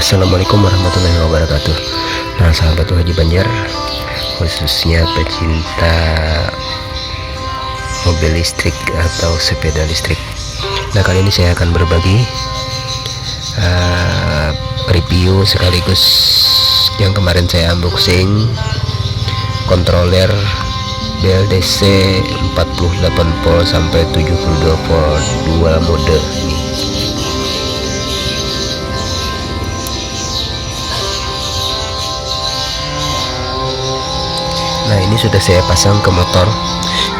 Assalamualaikum warahmatullahi wabarakatuh. Nah, sahabat Haji Banjar, khususnya pecinta mobil listrik atau sepeda listrik. Nah, kali ini saya akan berbagi review sekaligus yang kemarin saya unboxing controller BLDC 48 volt sampai 72 volt 2 mode ini. Nah, ini sudah saya pasang ke motor,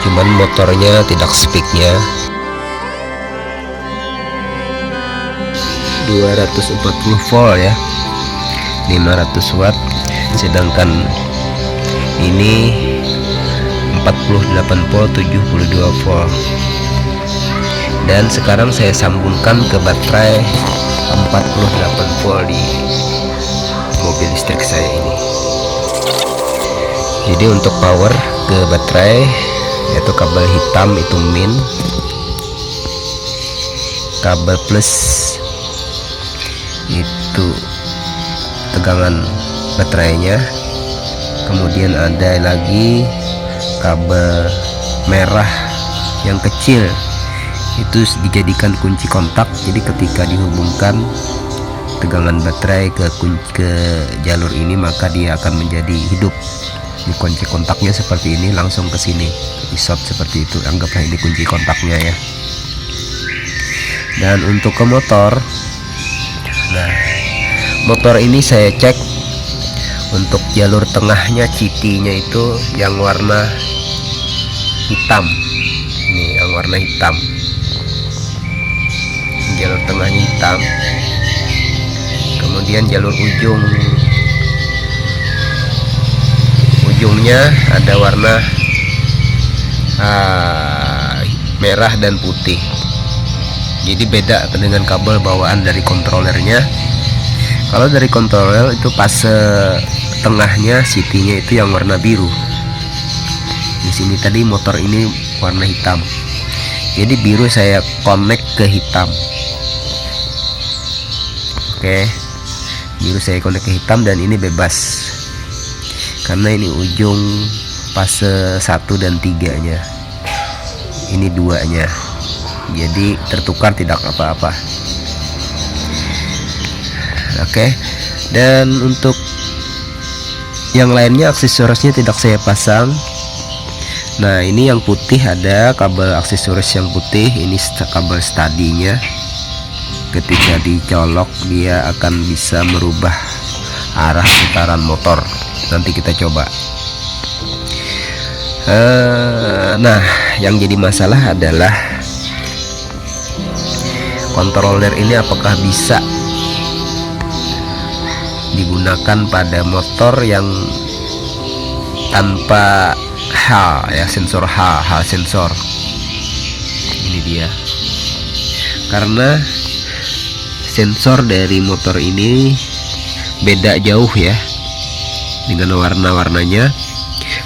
cuman motornya tidak speaknya 240 volt ya, 500 watt, sedangkan ini 48 volt 72 volt. Dan sekarang saya sambungkan ke baterai 48 volt di mobil listrik saya ini. Jadi untuk power ke baterai yaitu kabel hitam itu min, kabel plus itu tegangan baterainya, kemudian ada lagi kabel merah yang kecil itu dijadikan kunci kontak. Jadi ketika dihubungkan tegangan baterai ke jalur ini, maka dia akan menjadi hidup. Di kunci kontaknya seperti ini, langsung ke sini di short seperti itu, anggaplah ini kunci kontaknya ya. Dan untuk ke motor, nah motor ini saya cek untuk jalur tengahnya, CT-nya itu yang warna hitam. Ini yang warna hitam, jalur tengahnya hitam. Kemudian jalur ujungnya ada warna merah dan putih. Jadi beda dengan kabel bawaan dari kontrolernya. Kalau dari kontroler itu fase tengahnya, CT-nya itu yang warna biru. Di sini tadi motor ini warna hitam, jadi biru saya connect ke hitam. Oke, biru saya connect ke hitam, dan ini bebas karena ini ujung fase 1 dan 3 nya, ini 2 nya, jadi tertukar tidak apa-apa. Oke, dan untuk yang lainnya aksesorisnya tidak saya pasang. Nah, ini yang putih ada kabel aksesoris yang putih, ini kabel stadinya. Ketika dicolok dia akan bisa merubah arah putaran motor. Nanti kita coba. Nah, yang jadi masalah adalah controller ini apakah bisa digunakan pada motor yang tanpa H ya, sensor H sensor. Ini dia, karena sensor dari motor ini beda jauh ya dengan warna-warnanya.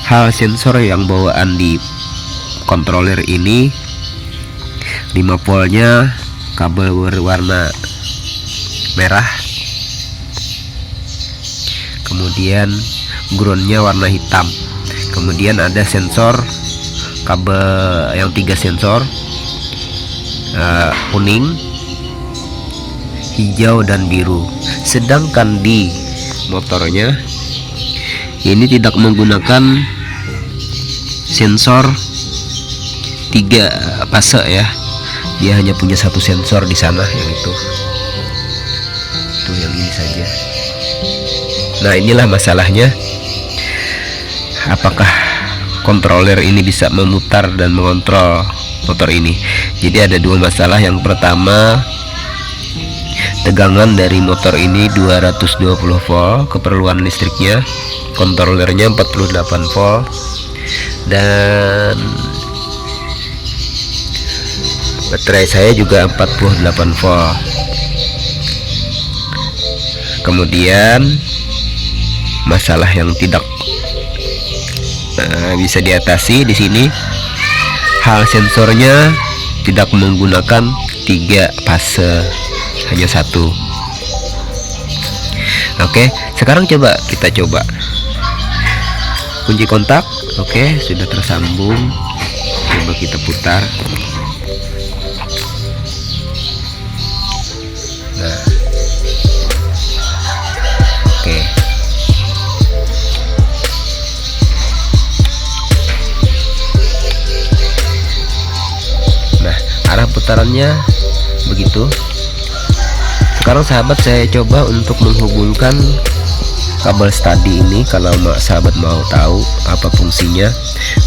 Hal sensor yang bawaan di controller ini 5 voltnya kabel berwarna merah, kemudian groundnya warna hitam, kemudian ada sensor kabel yang 3 sensor, kuning, hijau dan biru. Sedangkan di motornya ini tidak menggunakan sensor 3 fase ya, dia hanya punya 1 sensor di sana, yang itu yang ini saja. Nah, inilah masalahnya, apakah controller ini bisa memutar dan mengontrol motor ini. Jadi ada 2 masalah. Yang pertama, tegangan dari motor ini 220 volt keperluan listriknya, kontrolernya 48 volt, dan baterai saya juga 48 volt. Kemudian masalah yang tidak bisa diatasi di sini, hal sensornya tidak menggunakan 3 fase, hanya 1. Oke, sekarang kita coba kunci kontak. Oke, sudah tersambung. Coba kita putar. Nah, oke. Nah, arah putarannya begitu. Sekarang sahabat, saya coba untuk menghubungkan kabel stadi ini. Kalau sahabat mau tahu apa fungsinya,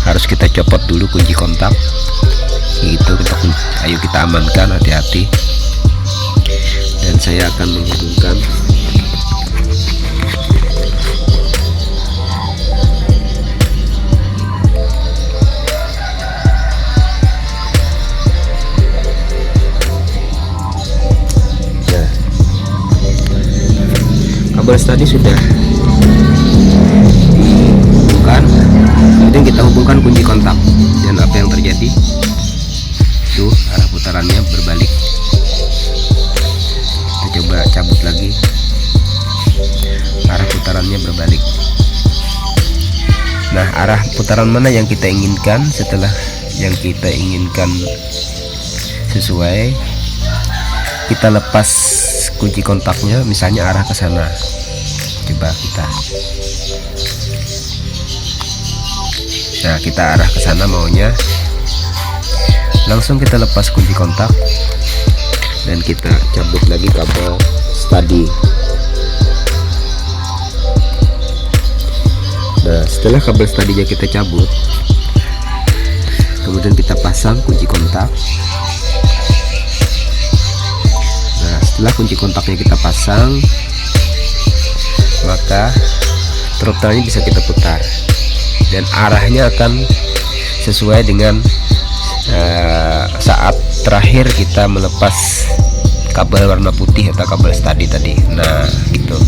harus kita copot dulu kunci kontak. Itu ayo kita amankan, hati-hati. Dan saya akan menghubungkan. Kabel tadi sudah dihubungkan, kemudian kita hubungkan kunci kontak, dan apa yang terjadi? Tuh, arah putarannya berbalik. Kita coba cabut lagi, arah putarannya berbalik. Nah, arah putaran mana yang kita inginkan? Setelah yang kita inginkan sesuai, kita lepas kunci kontaknya, misalnya arah ke sana. Coba kita arah ke sana maunya, langsung kita lepas kunci kontak dan kita cabut lagi kabel stadi. Nah, setelah kabel stadinya kita cabut, kemudian kita pasang kunci kontak. Nah, setelah kunci kontaknya kita pasang, maka throttle-nya bisa kita putar, dan arahnya akan sesuai dengan saat terakhir kita melepas kabel warna putih atau kabel stadi tadi. Nah, gitu.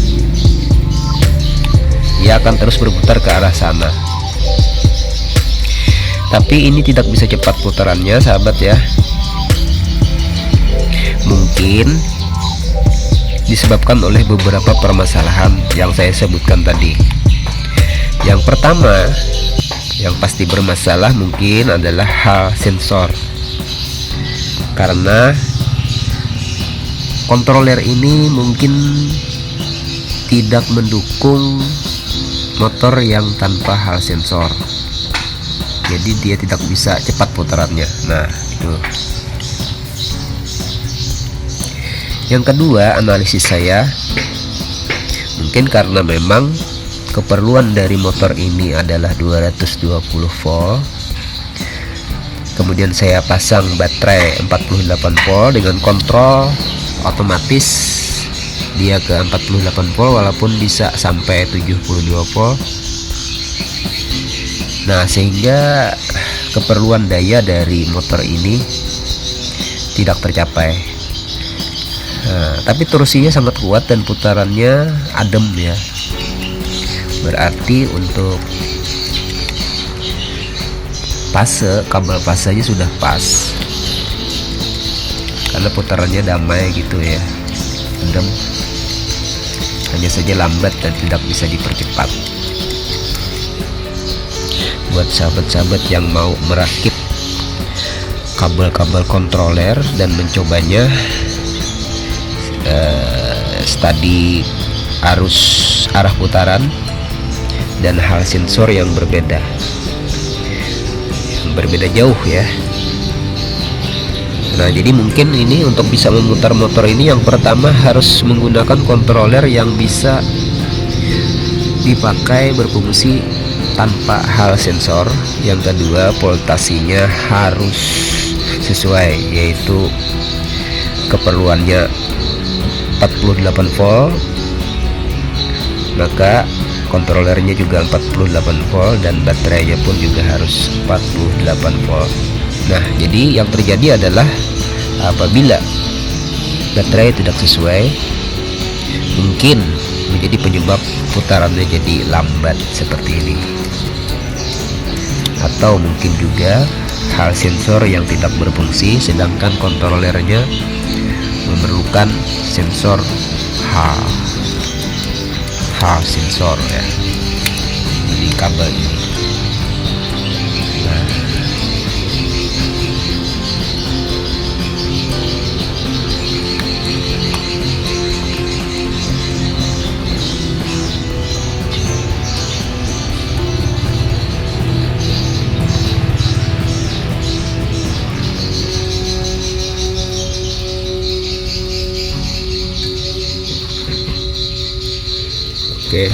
Ia akan terus berputar ke arah sana. Tapi ini tidak bisa cepat putarannya, sahabat ya. Mungkin disebabkan oleh beberapa permasalahan yang saya sebutkan tadi. Yang pertama, yang pasti bermasalah mungkin adalah hal sensor, karena kontroler ini mungkin tidak mendukung motor yang tanpa hal sensor, jadi dia tidak bisa cepat putarannya. Nah, itu. Yang kedua, analisis saya, mungkin karena memang keperluan dari motor ini adalah 220 volt. Kemudian saya pasang baterai 48 volt dengan kontrol otomatis dia ke 48 volt walaupun bisa sampai 72 volt. Nah, sehingga keperluan daya dari motor ini tidak tercapai. Nah, tapi torsinya sangat kuat dan putarannya adem ya. Berarti untuk fase, kabel fasenya sudah pas, karena putarannya damai gitu ya, adem. Hanya saja lambat dan tidak bisa dipercepat. Buat sahabat-sahabat yang mau merakit kabel-kabel kontroler dan mencobanya, studi arah putaran dan hal sensor yang berbeda jauh ya. Nah, jadi mungkin ini untuk bisa memutar motor ini, yang pertama harus menggunakan kontroler yang bisa dipakai berfungsi tanpa hal sensor. Yang kedua, voltasinya harus sesuai, yaitu keperluannya 48 volt, maka kontrolernya juga 48 volt dan baterainya pun juga harus 48 volt. Nah, jadi yang terjadi adalah apabila baterai tidak sesuai, mungkin menjadi penyebab putarannya jadi lambat seperti ini. Atau mungkin juga hal sensor yang tidak berfungsi, sedangkan kontrolernya memerlukan sensor H. H sensor ya di kabel ini. Nah, oke,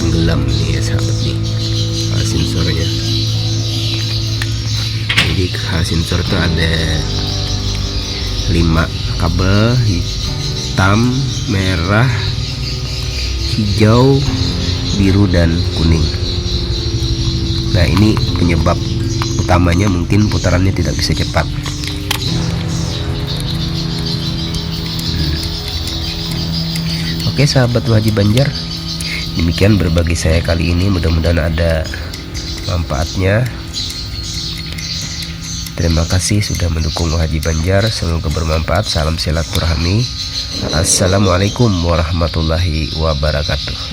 tenggelam nih ya sahabat nih sensornya. Jadi sensor itu ada 5 kabel, hitam, merah, hijau, biru, dan kuning. Nah, ini penyebab utamanya mungkin putarannya tidak bisa cepat. Oke sahabat Haji Banjar, demikian berbagi saya kali ini, mudah-mudahan ada manfaatnya. Terima kasih sudah mendukung Haji Banjar, semoga bermanfaat. Salam silaturahmi. Assalamualaikum warahmatullahi wabarakatuh.